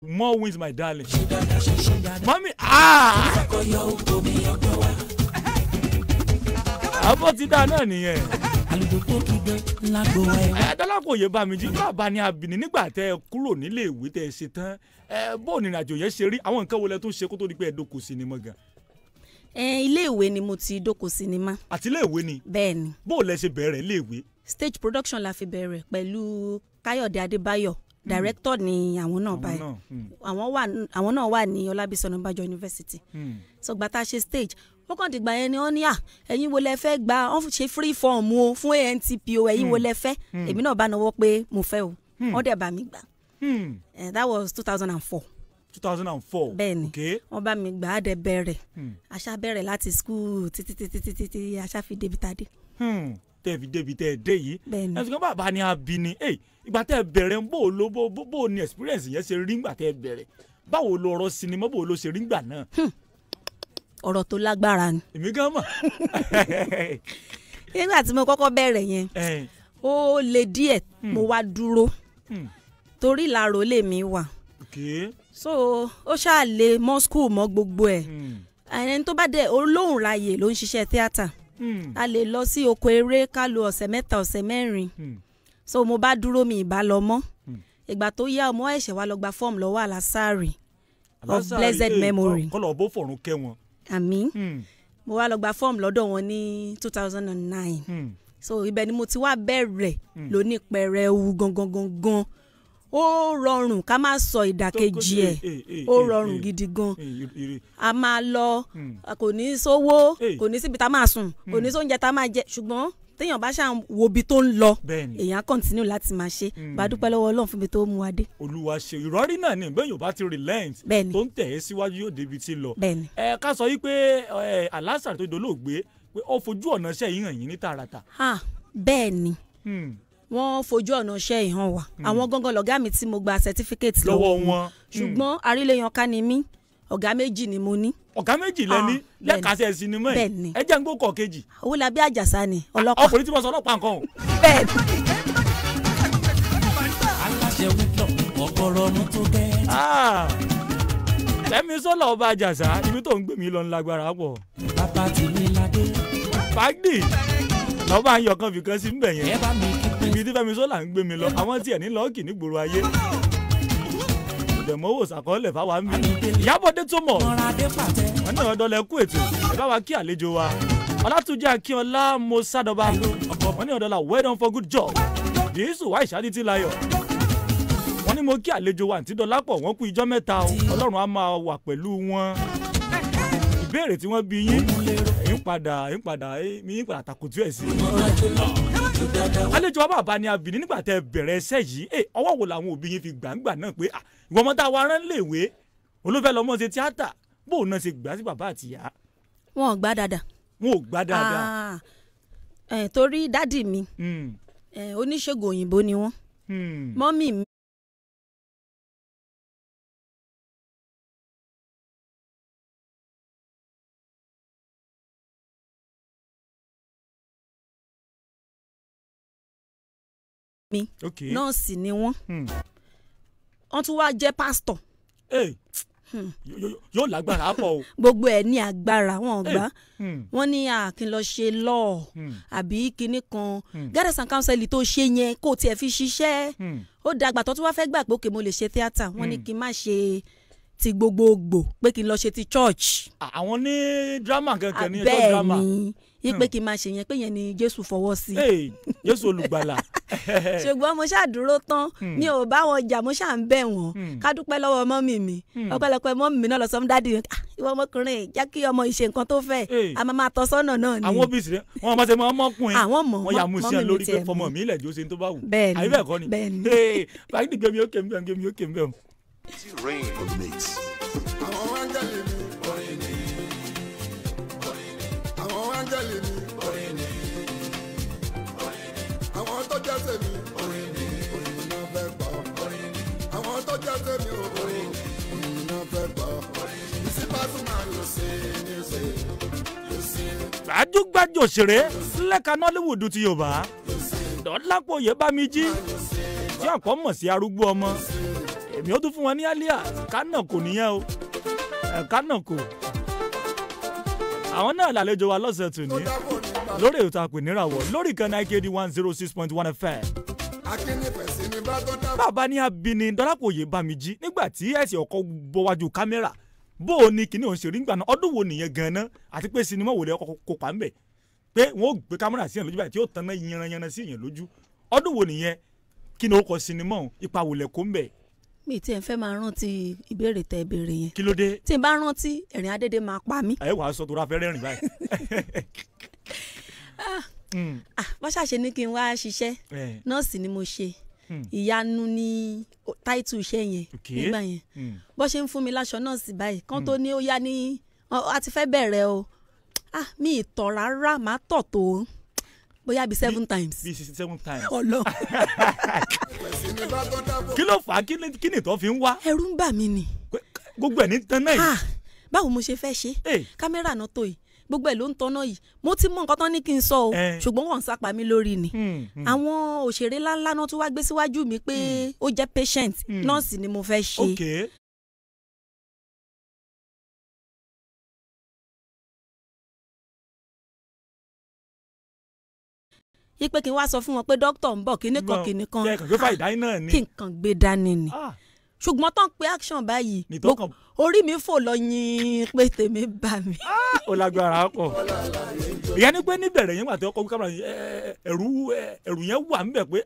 more wins my darling. Mami àbọ̀ ti dá náà nìyẹn. Dọ́lápọ̀ Oyèbámijí bàbá ní abìní nígbà tẹ́ ẹ kúrò nílé ìwé tẹ́ ẹ ṣe tán bó ní ìrìnàjò yẹn ṣe rí àwọn nǹkan wo lẹ tó ṣe kó tó di pé ẹ dókò sinimá gan. Ilé ìwé ni mo ti dókò sinimá. Àti ilé ìwé ni. Bẹ́ẹ̀ ni. Bó lẹ ṣe bẹ̀rẹ̀ ilé ìwé. Stage production la fi bẹ̀rẹ̀ pẹ̀lú Káyọ̀dé Adébáyọ̀ director ni àwọn náà báyìí àwọn náà wà ní Ọlábísí Ọ̀nàbànjọ University so gbà tá a ṣe stage ó kàn dìgbà yẹn ni wọ́n ní ẹ̀yin wo lẹ fẹ́ gba wọ́n ṣe free form o fún ANTPO ẹ̀yin wo lẹ fẹ́ èmi náà bá náwó pé mo fẹ́ o wọ́n dẹ̀ bá mi gbà that was 2004. 2004 bẹ́ẹ̀ni wọ́n bá mi gbà á dẹ̀ bẹ̀rẹ̀ àṣà bẹ̀rẹ̀ láti school títí àṣà fi débi tá a dé. Tẹ́ẹ̀fì débi tẹ́ ẹ dé yìí ẹ̀sùn kan bàbá ni abìní ìgbà tẹ́ ẹ bẹ̀rẹ̀ bó ni experience yẹn ṣe rí ìgbà tẹ́ ẹ bẹ̀rẹ̀ báwo lo ọ̀rọ̀ sinimá báwo lo ṣe rí ìgbà náà. Ọ̀rọ̀ tó lágbára ni. Èmi gan mọ̀. Nígbà tí mo kọ́kọ́ bẹ̀rẹ̀ yẹn ó le díẹ̀ mo wá dúró torí ìlàró lèmi wà so ó ṣáà lè mọ́ school mọ́ gbogbo ẹ̀ ẹni tó bá dẹ̀ olóhùn ráyè ló ń ṣiṣẹ́ tíátà a lè lọ sí oko eré ká lo ọ̀sẹ̀ mẹ́ta ọ̀sẹ̀ mẹ́rin so mo bá dúró mi ìbá lọ mọ́ ìgbà tó yá ọmọ ẹ̀ṣẹ̀ wa lọ gba fọ́ọ̀mù lọ́wọ́ Alásàrì of blessed memory kọ́lọ̀ ọ̀bọ fọ̀run kẹ́ wọn. Àmín mo wá lọ gba fọ́ọ̀mù lọ́dọ̀ wọn ní 2009 so ibẹ̀ ni mo ti wá bẹ̀rẹ̀ lóní pẹrẹwu gangan ó rọrùn ká má sọ ìdàkejì ẹ̀ ó rọrùn gidi gan a máa lọ kò ní sówó kò ní síbi tá máa sùn kò ní sóúnjẹ tá máa jẹ ṣùgbọ́n téèyàn bá ṣáà wo ibi tó ń lọ èèyàn continue láti máa ṣe bá dúpẹ́ lọ́wọ́ Ọlọ́run fún ibi tó mú wa dé. Olúwa ṣe ìrọ̀rí náà ni bẹ́ẹ̀ yóò bá ti relent tó ń tẹ̀ ẹ́ síwájú yóò débi tí lọ. Ká sọ yí pé Alásàrì tó dolóògbé pé ó fojú ọ̀nà iṣẹ́ yìí hàn yín ní tààràtà. Bẹ́ẹ̀ ni wọ́n fojú ọ̀nà iṣẹ́ ìhàn wa àwọn gangan lọ̀gá mi tí mo gba certificate lọ́wọ́ wọn ṣùgbọ́n aríléyanká ni mí ọ̀gá méjì ni mo ní. Ọ̀gá méjì lẹ́ni lẹ́kàṣẹ́ sinimá yìí ẹ jẹ́ ń gbó kọ̀ kejì. Owólabí Àjàsá ni ọlọ́pàá. Ọkùnrin tí mo sọ ọlọ́pàá nǹkan o. Bẹ́ẹ̀ ni. Aláṣẹ wípọ̀ ọ̀gọ̀rọ̀ ọmọ tó gẹ́. Lẹ́mi sọ́lá ọba Àjàsá ibi tó ń gbé mi lọ lágbára pọ̀. Bàbá tèmi ládé. Fagdi lọ́ba ń yọkan fìkan sí mbẹ̀ yẹn ibi tí Fẹ́mi sọ́lá ń gbé mi lọ àwọn tiẹ̀ ní lọ́ọ̀kì nígboro ayé ìdẹ̀mọ́wò sàkọọ́lẹ̀ fáwa ń bí. Ìyábọ̀dé tó mọ̀ wọ́n náà ọ̀dọ́lẹ̀ kú ètò ẹ̀ bá wa kí àlejò wa Ọlátúnjí Akínọlá mo sádọba wọ́n ní ọ̀dọ́là well done for good job Jésù wá ìṣáájú tí láyọ̀ wọ́n ní mo kí àlejò wa àǹtí Dọlápọ̀ wọ́n kú ijọ́ mẹ́ta o Ọlọ́run á máa wà pẹ̀lú wọn. Ìbéèrè tí wọ́n bí yín yín padà takutu ẹ̀ sí. Àlejò wa bàbá ni abìní nígbà tẹ́ bẹ̀rẹ̀ ẹsẹ̀ yìí ọwọ́ wo làwọn òbí yín fi gbàǹgbà náà pé ìwọ ọmọ tá a wá rán léèwé olófẹ́ lọ́mọ ṣe tíátà bóun náà ṣe gbà sí bàbá àti ìyá. Wọn ò gbà dáadáa. Wọn ò gbà dáadáa. Torí dádì mi oníṣègùn òyìnbó ni wọ́n mọ́mì mi. Nọ́ọ̀sì ni wọ́n tún wá jẹ́ pásítọ̀. Yóò lágbára pọ̀ o. Gbogbo ẹ̀ ní agbára wọn gbà wọ́n ní kí n lọ ṣe law àbí kinní kan guidance and counseling tó ṣe yẹn kó tiẹ̀ fi ṣiṣẹ́ ó dàgbà tó tún wá fẹ́ gbà pé òkè mo lè ṣe theatre wọ́n ní kí n má ṣe ti gbogbogbò pé kí n lọ ṣe ti church. Àwọn ní drama kankan ní ẹjọ́ drama. Bẹ́ẹ̀ ni pé kí n máa ṣe yẹn pé yẹn ni Jésù fọwọ́ sí. Jésù olùgbàlà. Ṣùgbọ́n mo ṣáà dúró tán mi ò bá wọn jà mo ṣáà ń bẹ̀ wọ́n ká dúpẹ́ lọ́wọ́ mọ́mì mi ọpẹ́lọpẹ́ mọ́mì mi náà lọ sọ fún dádì ìwọ ọmọkùnrin jẹ́ kí ọmọ ìṣe nǹkan tó fẹ́ a máa tọ́ sọ́nà náà ni. Àwọn òbí sì rẹ̀ wọ́n máa ṣe mọ́ ọmọkùnrin wọ́n yà mú sí ẹ lórí pé fọmọ mi ilẹ̀ jó ṣe tó bá wù. Bẹ́ẹ̀ni àyè bẹ́ẹ̀ kọ́ ni. bẹ́ẹ̀ni. Fagdi gbẹmí ó kémi bẹ́ẹ̀ gbẹmí ó kémi bẹ́ẹ̀. Àwọn áńgẹ́lì ni orin ni àwọn áńgẹ́lì ni orin ni àwọn tó jẹ́ sẹ́mi orin ni náà fẹ́ gbọ́ àwọn tó jẹ́ sẹ́mi orin ni náà fẹ́ gbọ́ ìsínpásùmá yóò ṣe ní ṣe yóò ṣe. Gbajúgbajà òṣèré lẹ́ka Nollywood ti Yorùbá Dọlápọ̀ Oyèbámijí tí ọ̀pọ̀ mọ̀ sí arúgbó ọmọ èmi ó tún fún wọn ní alias kánà kò níyẹn o kánà kò àwọn náà lálejò wa lọ́sẹ̀ tù ní lórí ètò àpèníràwọ̀ lórí ìkànnì IKD 106.1 FM. bàbá ní abini Dọ́lápọ̀ Oyèbámijí nígbà tí ẹ̀sìn ọkọ̀ bọ́wájú kámẹ́rà bó o ní kíní òun ṣe rí nígbà náà ọdún wo nìyẹn gan-an àti pé sinimá wò lè kópa ń bẹ̀ pé wọ́n ó gbé kámẹ́rà sí yẹn lójú báyìí tí ó tan náà yanranyanran sí yẹn lójú ọdún wo nìyẹn kí ni ó kọ sinimá òun ipa wò lẹ̀ kó ń bẹ̀. mi tí ẹ fẹ́ máa rántí ìbéèrè tẹ ìbéèrè yẹn. kí ló dé. tí n bá rántí ẹ̀rín adédè máa pa mí. ẹ wàá sọ tó ra fẹ́ rẹ́rìn báyìí. bá ṣàṣe ní kí n wá ṣiṣẹ́ nọ́ọ̀sì ni mo ṣe ìyanu ní táìtù iṣẹ́ yẹn nígbà yẹn bó ṣe ń fún mi láṣọ nọ́ọ̀sì báyìí kán tó ní ó yá ní a ti fẹ́ bẹ̀rẹ̀ o mi ìtọ̀ rárá máa tọ̀ tó bóyá bíi 7 times. bíi 7 times. Ọlọ́run. kí ló fà á kí ni ìtọ́ fi ń wá. ẹ̀rù ń bà mí ni. gbogbo ẹ̀ ní tán náà yìí. báwo mo ṣe fẹ́ ṣe kámẹ́rà náà tó yìí gbogbo ẹ̀ ló ń tọ́nà yìí mo ti mọ nǹkan tán ní kí n sọ o ṣùgbọ́n wọ́n ń sápá mi lórí ni. àwọn òṣèré ńláńlá náà tún wá gbé síwájú mi pé ó jẹ́ patient nọ́ọ̀sì ni mo fẹ́ ṣe. Okay. ipe kí n wá sọ fún wọn pé dókítà ń bọ̀ kíní kan kí n kàn gbé dání ni ṣùgbọ́n tán pé action báyìí orí mi fò lọ yín pé tèmi bá mi. ó lágbára pọ̀ ìyá ni pé níbẹ̀rẹ̀ yẹn wà tí ọkọ̀ kámẹ́rà ẹ̀rù yẹn wà níbẹ̀ pé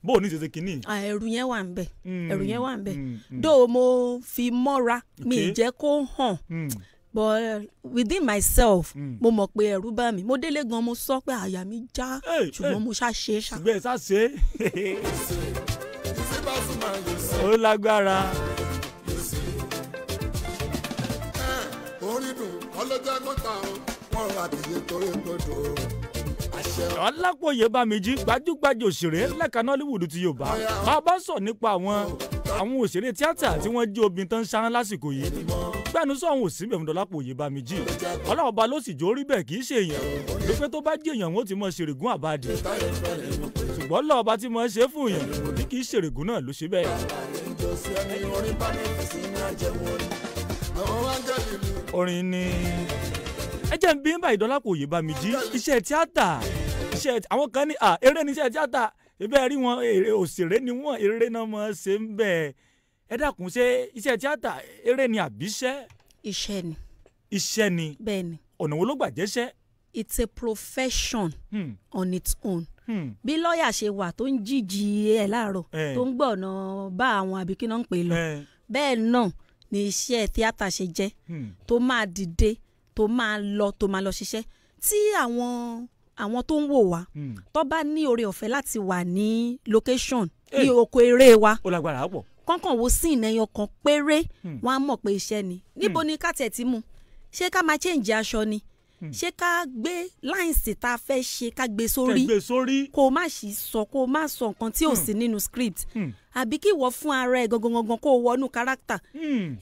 bó o ní ṣèṣe kínní. ẹ̀rù yẹn wà níbẹ̀ ẹ̀rù yẹn wà níbẹ̀ dó mo fi mọ́ra mi ì jẹ́ kó hàn but within myself mo mọ̀ pé ẹ̀rù bá mi mo délé gan mo sọ pé àyà mi já ṣùgbọ́n mo ṣàṣe ṣá. ṣùgbọ́n ẹ ṣàṣe ó lágbára. orin dùn ọlọ́jọ́ mọ́ta wọn rà dìde torí gbọdọ̀. Dọ́lápọ̀ Oyèbámijí gbajúgbajà òṣèré lẹ́ka Nollywood ti Yorùbá máa bá sọ nípa àwọn òṣèré tíátà tí wọ́n jẹ́ obìnrin tó ń ṣarán lásìkò yìí gbẹ́nusọ àwọn òsínbẹ̀ fún Dọ́lápọ̀ Oyèbámijí Ọlọ́run ọba ló sì jó rí bẹ́ẹ̀ kì í ṣe èèyàn ló pé tó bá jẹ́ èèyàn wọn ó ti mọ ṣèrègùn àbáàdì ṣùgbọ́n Ọlọ́run ọba tí mo ṣe fún èèyàn ní kì í ṣèrègùn náà ló ṣe bẹ́ẹ̀. orin ni ẹ jẹ́ ń bí báyìí Dọ́lápọ̀ Oyèbámijí iṣẹ́ tíátà àwọn kan ní eré ní iṣẹ́ tíátà ibẹ̀ rí wọn òṣèré ni wọn eré náà mọ̀ ṣe ń bẹ̀ ẹ dákun ṣe iṣẹ́ tíátà eré ni àbíṣẹ́. iṣẹ́ ni. iṣẹ́ ni. bẹ́ẹ̀ ni. ọ̀nà wo ló gbà jẹ́ṣẹ́. it's a profession on its own. bí lọ́ọ̀yà ṣe wà tó ń jíjí ẹ̀ láàárọ̀ tó ń gbọ̀nà bá àwọn àbíkí náà ń pè lọ bẹ́ẹ̀ náà ni iṣẹ́ tíátà ṣe jẹ́ tó máa dìde tó máa lọ ṣiṣẹ́ tí àwọn tó ń wò wá tó bá ní oore ọ̀fẹ́ láti wà ní location ní oko eré wa ó lágbára pọ̀ kọ́kàn wo sí ìnẹyọ kan péré wọ́n á mọ̀ pé iṣẹ́ ni níbo ni ká tẹ̀ tí mú ṣé ká máa change aṣọ ni ṣé ká gbé láìsí tá a fẹ́ ṣe ká gbé sórí kó o má sì sọ kó o má sọ nǹkan tí ò sí nínú script àbí kí ìwọ fún ara ẹ gangan kó o wọnú character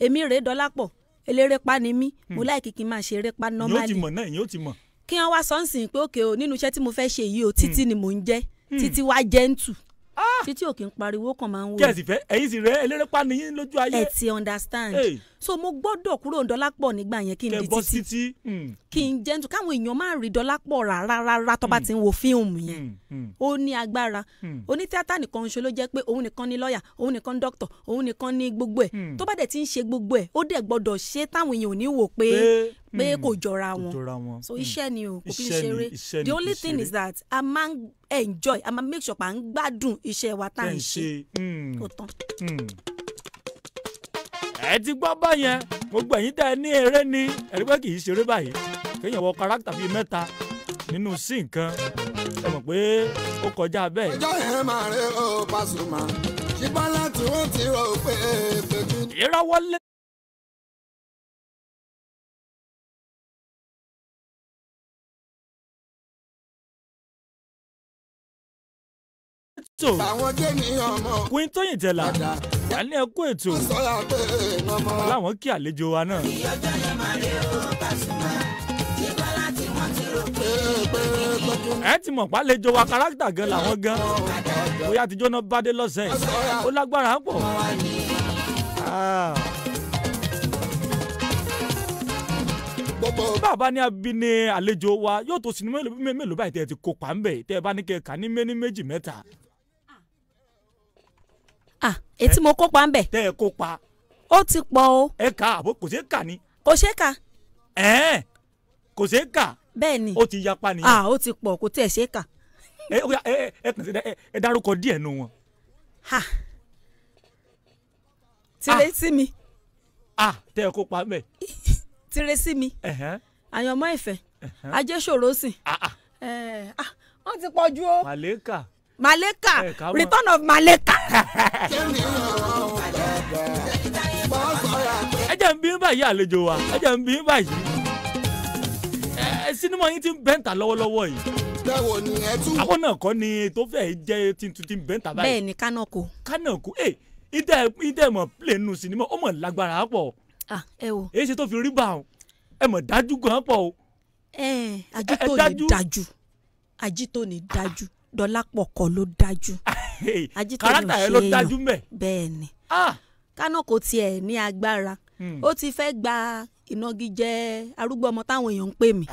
èmi rèé Dọ́lápọ̀ elérépa ni mí mo láìkí kí n máa ṣe erépa normally ìyẹn ó ti mọ̀ kí wọ́n wá sọ́nsìn pé òkè o nínú iṣẹ́ tí mo fẹ́ ṣe yìí o títí ni mò ń jẹ́ títí wá jẹ́ǹtù títí òkè ń pariwo kan máa ń wò. kẹ́sì fẹ́ ẹ̀yin sì rẹ́ elérépa nìyí lójú ayé. ẹ ti understand so mo gbọ́dọ̀ kúrò Dọ́lápọ̀ nígbà yẹn kí n di títí kí n jẹ́ǹtù káwọn èèyàn máa rí Dọ́lápọ̀ rárá tó bá ti ń wo fíìmù yẹn ó ní agbára onítíátà nìkan ṣe ló jẹ́ pé òun nìkan ní lọ́ọ̀yà òun nìkan ní dókítà òun nìkan ní gbogbo ẹ̀ tó bá dẹ̀ ti ń ṣe gbogbo ẹ̀ ó dẹ̀ gbọ́dọ̀ ṣe táwọn èèyàn ò ní wò pé kò jọra wọn so iṣẹ́ ni o kò kí n ṣeré the only thing is that a máa ń enjoy a máa make sure pa ń gbádùn iṣẹ́ wa tá à ń ṣe kò tán. ẹ ti gbọ́ báyẹn gbogbo ẹ̀yin tẹ́ ẹ ní eré ní ẹ̀rí pé kì í ṣeré báyìí kéèyàn wọ kárátà bíi 3 nínú sí nǹkan ẹ mọ̀ pé ó kọjá bẹ́ẹ̀. ọjọ́ yẹn máa rí o Pasuma ṣùgbọ́n láti wọ́n ti rò pé pẹ̀lú. ìràwọlé. àwọn jẹ́ ní ọmọ. Queen Tóyìn Tẹ̀là wà ní ẹkú ètò láwọn kí àlejò wa náà. ẹ ti mọ̀ pálejò wa kárátà gan làwọn gan bóyá àtijọ́ náà bá dé lọ́sẹ̀ ó lágbára pọ̀ bàbá ní abíní àlejò wa yóò tó sinimá mélòó báyìí tẹ́ ẹ ti kópa ń bẹ̀ tẹ́ ẹ bá ní kẹ́ ẹ kà ní méjì mẹ́ta. etí mo kópa ń bẹ̀. tẹ́ ẹ kópa. ó ti pọ̀ o. ẹ kà àbó kò ṣeé kà ni. kò ṣeé kà. kò ṣeé kà. bẹ́ẹ̀ ni. ó ti yapa nìyẹn. ó ti pọ̀ kò tiẹ̀ ṣeé kà. ẹ dárúkọ díẹ̀ nù wọn. tire sí mi. tẹ́ ẹ kópa ń bẹ̀. tire sí mi. àyànmọ́ ìfẹ́. ajé ṣòro sìn. wọ́n ti pọ̀ jù o. Maleka return of Maleka. ẹ jẹ́ ń bí báyìí àlejò wa ẹ jẹ́ ń bí báyìí sinimá yín ti ń bẹ́ǹtà lọ́wọ́lọ́wọ́ yìí. bẹ́ẹ̀ ni ẹ tún. àwọn náà kọ́ ni tó fẹ́ jẹ́ tuntun ti ń bẹ́ǹtà báyìí. bẹ́ẹ̀ ni Kánàkó. Kánàkó ìtẹ̀ mọ̀ plẹ̀ nù sinimá ó mọ̀ lágbára pọ̀. ẹ wo. èyí ṣe tó fi rí bá wọn ẹ mọ̀ dájú gan pọ̀ o. Àjító ní dájú Dọlápọ̀ kọ́ ló dájú. kárátà ẹ ló dájú mẹ́. bẹ́ẹ̀ ni Kánàkó tiẹ̀ ní agbára ó ti fẹ́ gba ìnagijẹ arúgbó ọmọ táwọn èèyàn ń pè mí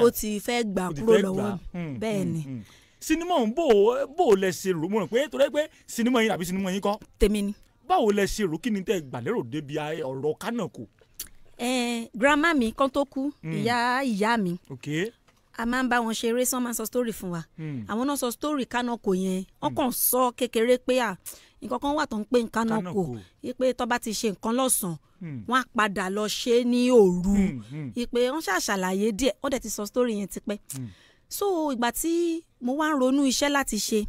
ó ti fẹ́ gbà kúrò lọ́wọ́ mi bẹ́ẹ̀ ni. sinimá ń bò ó lẹ ṣe rò mo rò pé torí pé sinimá yín àbí sinimá yín kọ́. tèmi ni. báwo lẹ ṣe rò kí ni tẹ́ gbàlérò débi ọ̀rọ̀ Kánàkó. grandma mi kan tó kú ìyá mi. okay. a máa ń bá wọn ṣeré sọ máa ń sọ story fún wa àwọn náà sọ story Kánàkó yẹn wọn kàn sọ kékeré pé nǹkan kan wà tó ń pè ní Kánàkó pé tó bá ti ṣe nǹkan lọ́sàn-án wọn á padà lọ ṣe é ní òru pé wọn ṣàṣàlàyé díẹ̀ wọn dẹ̀ ti sọ story yẹn tipẹ́ so ìgbà tí mo wá ń ronú iṣẹ́ láti ṣe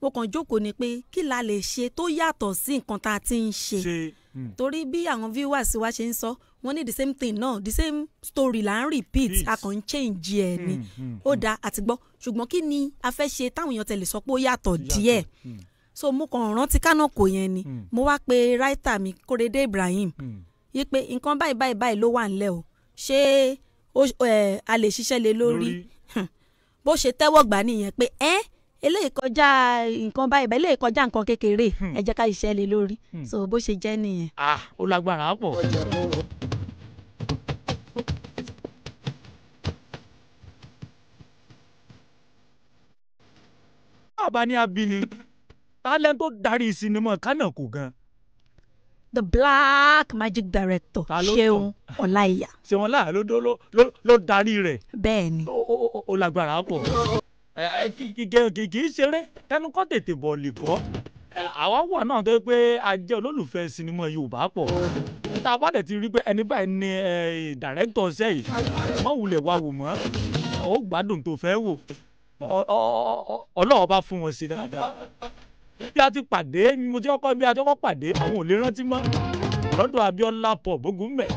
mo kàn jókòó ni pé kí la lè ṣe tó yàtọ̀ sí nǹkan tá a ti ń ṣe torí bí àwọn viewers wa ṣe ń sọ wọ́n ní the same thing náà the same story là ń repeat a kàn ń change ẹ̀ ni ó dáa àti gbọ́ ṣùgbọ́n kí ni a fẹ́ ṣe táwọn èèyàn tẹ̀lé sọ pé ó yàtọ̀ díẹ̀ so mo kàn rántí Kánàkó yẹn ni mo wá pe writer mi Kóredé Ibrahim yí pé nǹkan báyìí ló wà nílẹ̀ o ṣé a lè ṣiṣẹ́ lé lórí bó ṣe tẹ́wọ́ gbà nìyẹn pé eléyìí kọjá nǹkan báyìí eléyìí kọjá nǹkan kékeré ẹ jẹ́ ká ṣiṣẹ́ lé lórí so bó ṣe jẹ́ nìyẹn. ó lágbára pọ̀. bàbá ní abini talent tó darí sinimá Kánàkó gan. the black magic director Ṣeun Ọláìyá. Ṣeun Ọláìyá ló darí rẹ̀. bẹ́ẹ̀ ni. ó lágbára pọ̀. kì í ṣeré tẹnu kọ́ tètè bọ̀ lè kọ́. àwa wà náà tó yẹ pé a jẹ́ olólùfẹ́ sinimá Yorùbá pọ̀. tá a bá dẹ̀ ti rí pé ẹni báyìí ni director sẹ́yìn má wulẹ̀ wá wò mọ́ ó gbádùn tó fẹ́ wò Ọlọ́run bá fún wọn sí dáadáa. bí a ti pàdé mo ti kọ́kọ́ bí a ti kọ́kọ́ pàdé àwọn ò lè rántí mọ́ lọ́dọ̀ Abíọ́lá Paul Bógúnbẹ̀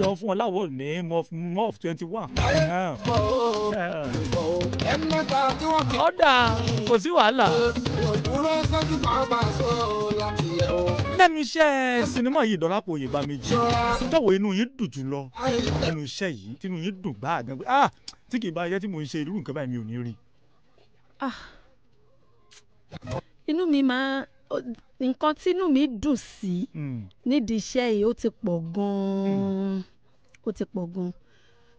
yọ fún wọn láwọ̀ ní MOF 21. ọ̀dà kò sí wàhálà. lẹ́nu iṣẹ́ sinimá yìí Dọlápọ̀ Oyèbáméjì tọ́wọ́ inú yín dùn jù lọ lẹ́nu iṣẹ́ yìí tínú yín dùn gbáà gan pé tí kì í bá yẹ tí mo ń ṣe irú nǹkan báyìí mi ò ní rí. inú mi máa nǹkan tínú mi dùn sí nídìí iṣẹ́ yìí ó ti pọ̀ gan-an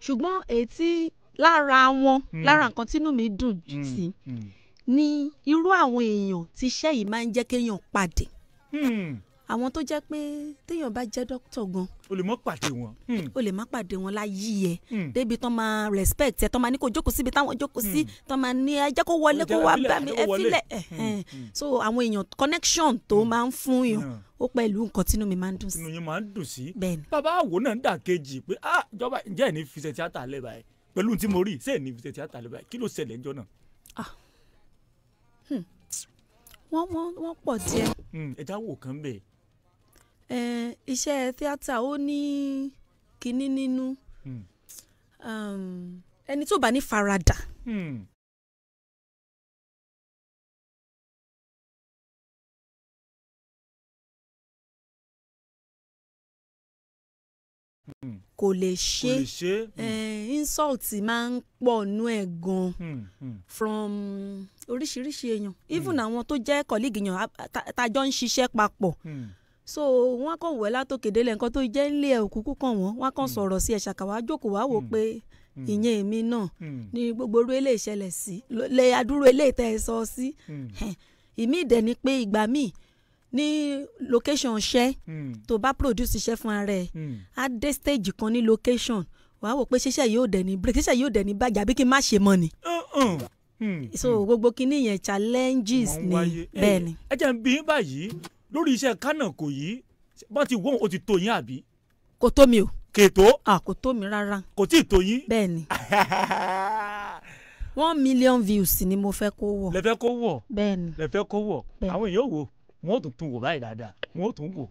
ṣùgbọ́n èyí tí lára nǹkan tínú mi dùn sí ni irú àwọn èèyàn tí iṣẹ́ yìí máa ń jẹ́ kéèyàn pàdé àwọn tó jẹ́ pé téèyàn bá jẹ́ dókítà gan o lè má pàdé wọn. o lè má pàdé wọn láyé ẹ débi tán máa respect ẹ tán máa ní kó jókòó síbi táwọn jókòó sí tán máa ní ẹ jẹ́ kó wọlé kó wá bá mi ẹ filẹ̀ so àwọn èèyàn connection tó máa ń fún yàn ó pẹ̀lú nǹkan tínú mi máa ń dùn sí. inú yín máa ń dùn sí. bẹ́ẹ̀ni. bàbá àwo náà ń dà kejì pé ìjọba ǹjẹ́ ẹ̀ ní fi ṣe tíátà lẹ́ báyìí pẹ̀lú tí mo rí ṣé ẹ̀ ní fi ṣe tíátà lẹ́ báyìí kí ló ṣẹlẹ̀ ńjọ́ náà. wọ́n pọ̀ díẹ̀. ẹja wò kán bẹ́ẹ̀. iṣẹ́ tíátà ó ní kinní nínú ẹni tó bá ní faradà. kò lè ṣe insult máa ń pọ̀ nú ẹ̀ gan from oríṣiríṣi èèyàn even àwọn tó jẹ́ colleague èèyàn tájọ́ ń ṣiṣẹ́ papọ̀ so wọ́n kàn wẹ̀ látòkèdè lẹ̀ nǹkan tó jẹ́ ńlé ẹ̀ òkúkú kàn wọ́n kàn sọ̀rọ̀ sí ẹ̀ ṣàkàwá jókòó wá wò pé ìyẹn èmi náà ní gbogbo orú eléyìí ṣẹlẹ̀ sí lè adúrú eléyìí tẹ́ ẹ sọ sí ìmí ìdẹ̀ ni pé ìgbà míì ní location iṣẹ́ tó bá produce iṣẹ́ fún ara ẹ̀ á dé stage kan ní location wàá wò pé ṣíṣẹ́ yóò dẹ̀ ní break ṣíṣẹ́ yóò dẹ̀ ní bàjẹ́ àbí kí n má ṣe mọ́ ni so gbogbo kinní yẹn challenges ni bẹ́ẹ̀ ni. ẹ jẹ́ n bí yín báyìí lórí iṣẹ́ Kánàkò yìí bá ti wọ́n o ti tó yín àbí. kò tó mi o. kètò. kò tó mi rárá. kò tí ì tó yín. bẹ́ẹ̀ ni 1 million views ni mo fẹ́ kó wọ̀. lẹ fẹ́ kó wọ̀. bẹ́ẹ̀ ni. lẹ fẹ́ kó wọ̀. àwọn èèyàn wò wọ́n ó tún wò báyìí dáadáa wọ́n ó tún wò.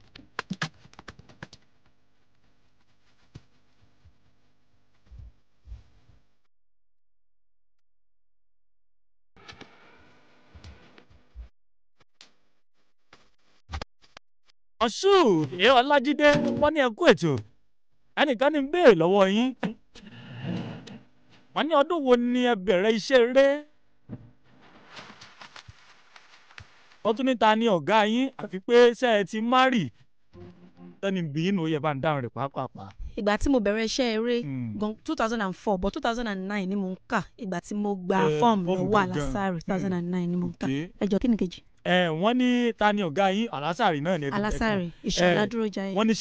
Ọ̀ṣù Ọlájídé wọ́n ní ẹkú ètò ẹnìkan ní béèrè lọ́wọ́ yín wọ́n ní ọdún wo ni ẹ bẹ̀rẹ̀ iṣẹ́ eré wọ́n tún níta ní ọ̀gá yín àfi pé ṣé ẹ ti márì tẹ́ni bí inú yẹ bá ń dáhùn rẹ̀ pàápàá. ìgbà tí mo bẹ̀rẹ̀ iṣẹ́ eré gan 2004 but 2009 ni mo ń kà ìgbà tí mo gba fọ́ọ̀mù lọ́wọ́ Alásàrì 2009 ni mo ń kà ẹjọ́ kí ni kejì. wọ́n ní ta ni ọ̀gá yín Alásàrì náà ni. Alásàrì Ìṣọ̀lá Dúrójayé. wọ́n ní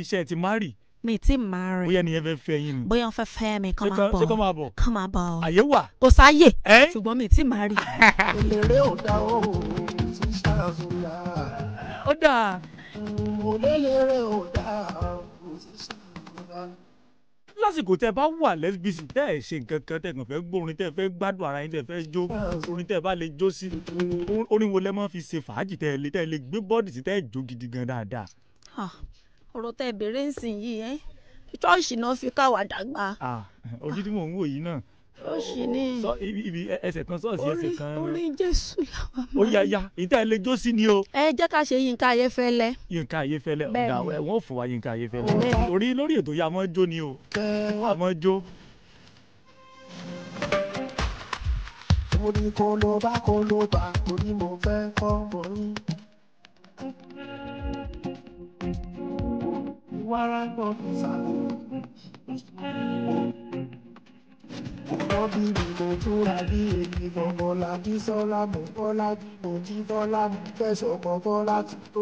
ṣe ti márì. mi ti marry. bóyá ni ẹ fẹ́ fẹ́ yín ni. bóyá wọ́n fẹ́ fẹ́ mi kọ́ máa bọ̀. ṣé kọ́ máa bọ̀. kọ́ máa bọ̀. àyè wà. kò sáyè. ṣùgbọ́n mi ti marry. olèrè ò dá o ti ṣàzùlá. ó dáa. olèrè ò dá o ti ṣàzùlá. lásìkò tẹ bá wà lẹ́sibísì tẹ́ ẹ̀ ṣe nǹkan kan tẹ́ kàn fẹ́ gbórin tẹ́ fẹ́ gbádùn ara yín tẹ́ fẹ́ jó orin tẹ́ bá lè jó sí orin wo lẹ máa fi ṣe fàájì tẹ́ lè gbé bọ́ọ̀dì sí tẹ́ ẹ̀ jó gidi gan dáadáa. ọ̀rọ̀ tẹ́ bèrè ń sìn yìí ṣọ́ọ̀ṣì náà fi káwa dàgbà. ojú tí mò ń wò yìí náà ṣọ́ọ̀ṣì ni ibi ẹsẹ̀ kan ṣọ́ọ̀ṣì ẹsẹ̀ kan. orin Jésù làwọn máa. ó yá ìtẹ́ ẹ lè jó sí ni o. ẹ jẹ́ ká ṣe Yínká Ayéfẹ́lẹ́. Yínká Ayéfẹ́lẹ́ ọ̀dà ẹ̀wọ̀n ò fún wa Yínká Ayéfẹ́lẹ́ lórí ètò yìí a máa jó ni o a máa jó. mo ní kó ló bá torí mo fẹ́ kọ́ mọ́ yín. wàrà náà ní sàlẹ̀. wọ́n bí mi mo túra bí èyí gbọ̀ngàn làbí sọ́lá mo bọ́lá bí mo jí bọ́lá mo fẹ̀sọ̀ kan bọ́lá ti tó.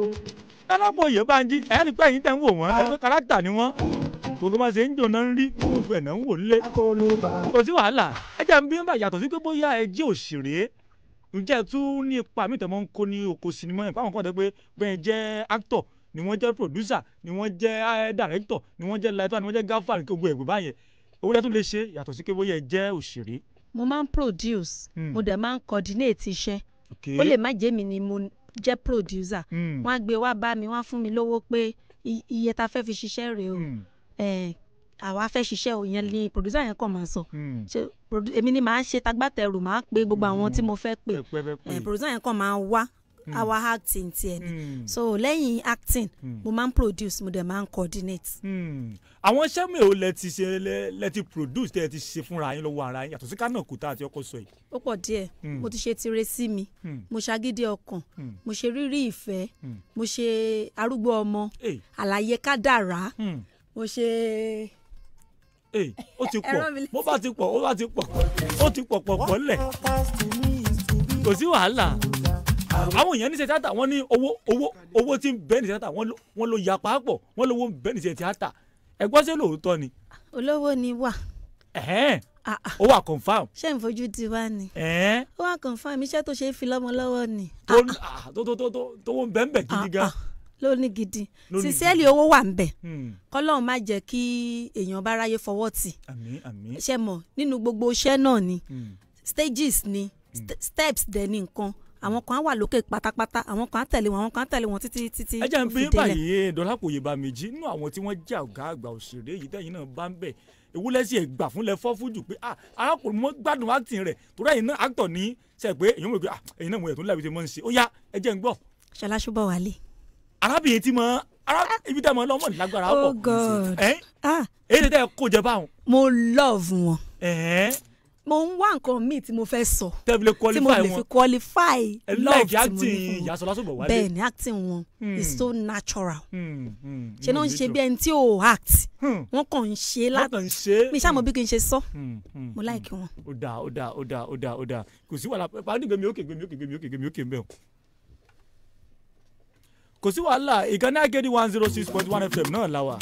Dọ́lápọ̀ Oyèbánjí ẹ̀rí pé ẹ̀yin tẹ́ ń wò wọ́n ẹgbẹ́ kárátà ni wọ́n gbogbo máa ṣe ń jò náà ń rí gbogbo ẹ̀ náà ń wò lé kò sí wàhálà ẹ jẹ́ bí wọ́n bá yàtọ̀ sí pé bóyá ẹ jẹ́ òṣèré ǹjẹ́ tún ní ipa mi tẹ̀ mọ́ ń kó ní oko sinimá yẹn fáwọn kan tẹ́ pé bẹ́ẹ̀ jẹ́ actor ni wọ́n jẹ́ producer ni wọ́n jẹ́ director ni wọ́n jẹ́ lighter ni wọ́n jẹ́ gaffer ní gbogbo ẹ̀gbọ́n báyẹn owó lẹ́tún lè ṣe yàtọ̀ sí pé bóyá ẹ jẹ́ òṣèré. mo máa ń produce mo dẹ̀ máa ń coordinate iṣẹ́ ó lè má jẹ́ mi ni mo jẹ́ producer wọ́n á gbé wá bá mi wọ́n á fún mi lówó pé iye ta fẹ́ fi ṣiṣẹ́ rèé o àwa fẹ́ ṣiṣẹ́ o yẹn ni producer yẹn kàn máa sọ èmi ni màá ṣe tagbátẹrù màá pe gbogbo àwọn tí mo fẹ́ pè producer yẹn kàn máa wá our acting tiẹ̀ ni so lẹ́yìn acting mo máa ń produce mo dẹ̀ máa ń coordinate. àwọn iṣẹ́ mi ò lẹ ti ṣe lẹ ti produce tẹ́ ẹ ti ṣe fúnra yín lọ́wọ́ ara yín yàtọ̀ sí Kánàkò tá àti ọkọ̀ sọ yìí. ó pọ̀ díẹ̀ mo ti ṣe Tire sí mi mo ṣàgídí ọkàn mo ṣe Rírí ìfẹ́ mo ṣe Arúgbó ọmọ Àlàyé kádàrá mo ṣe. ó ti pọ̀ bó bá ti pọ̀ ó ti pọ̀ lẹ̀ kò sí wàhálà àwọn èèyàn ní ṣe tíátà wọ́n ní owó tí ń bẹ ní tíátà wọ́n ló ya pàápọ̀ wọ́n lówó ń bẹ ní ṣe tíátà ẹgbọ́n ṣe lóòótọ́ ni. olówó ni wà. ó wà confam. ṣé n fojú di wá ni. ó wà confam iṣẹ́ tó ṣe é fi lọ́mọ lọ́wọ́ ni. tó ń bẹ ń bẹ gidi gan. lóní gidi sísẹ́ẹ̀lì owó wà ń bẹ̀ kọ́lọ́run má jẹ́ kí èèyàn bá ráyè fọwọ́ tì. àmín. ṣe mọ̀ nínú gbogbo iṣẹ́ náà ni stages ni steps dẹ̀ ni nǹkan àwọn kan wà lókè pátápátá àwọn kan á tẹ̀lé wọn títí ẹ jẹ́ ń bí báyìí Dọ́lápọ̀ Oyèbánjí nínú àwọn tí wọ́n jẹ́ ọ̀gá àgbà òṣèré yìí tẹ̀yìn náà bá ń bẹ̀ ewúlẹ́sì ẹ̀gbà fúnlẹ̀ fọ́fújù pé arákùnrin mọ́ gbádùn acting rẹ̀ torí ẹ̀yin náà actor ní sẹ́ pé èyàn mọ̀ pé ẹ̀yin náà mọ̀ ẹ̀tún lábìtì mọ́ ń ṣe ó yá ẹ jẹ́ ń gbọ́. Ṣọlá Ṣóbọ̀wálé. arábìnrin tí mo ibi tẹ́ mọ lọ́mọ lágbára pọ̀ God èyí tẹ́ kó jẹ báwọn. mo love wọn mo ń wá nǹkan míì tí mo fẹ́ sọ. tẹ́bílẹ̀ tí mo lè fi qualify love tí mo ní fún wọn. bẹ́ẹ̀ ni acting wọn is so natural. ṣe náà ń ṣe bí ẹni tí ò act wọ́n kàn ń ṣe láti mi ṣáà mọ̀ bí kì í ṣe sọ mo like wọn. ó dáa kò sí wàhálà pàdé gbẹmí òkè ń bẹ̀ o. kò sí wàhálà ìkànnì Agedi 106.1 FM náà la wà.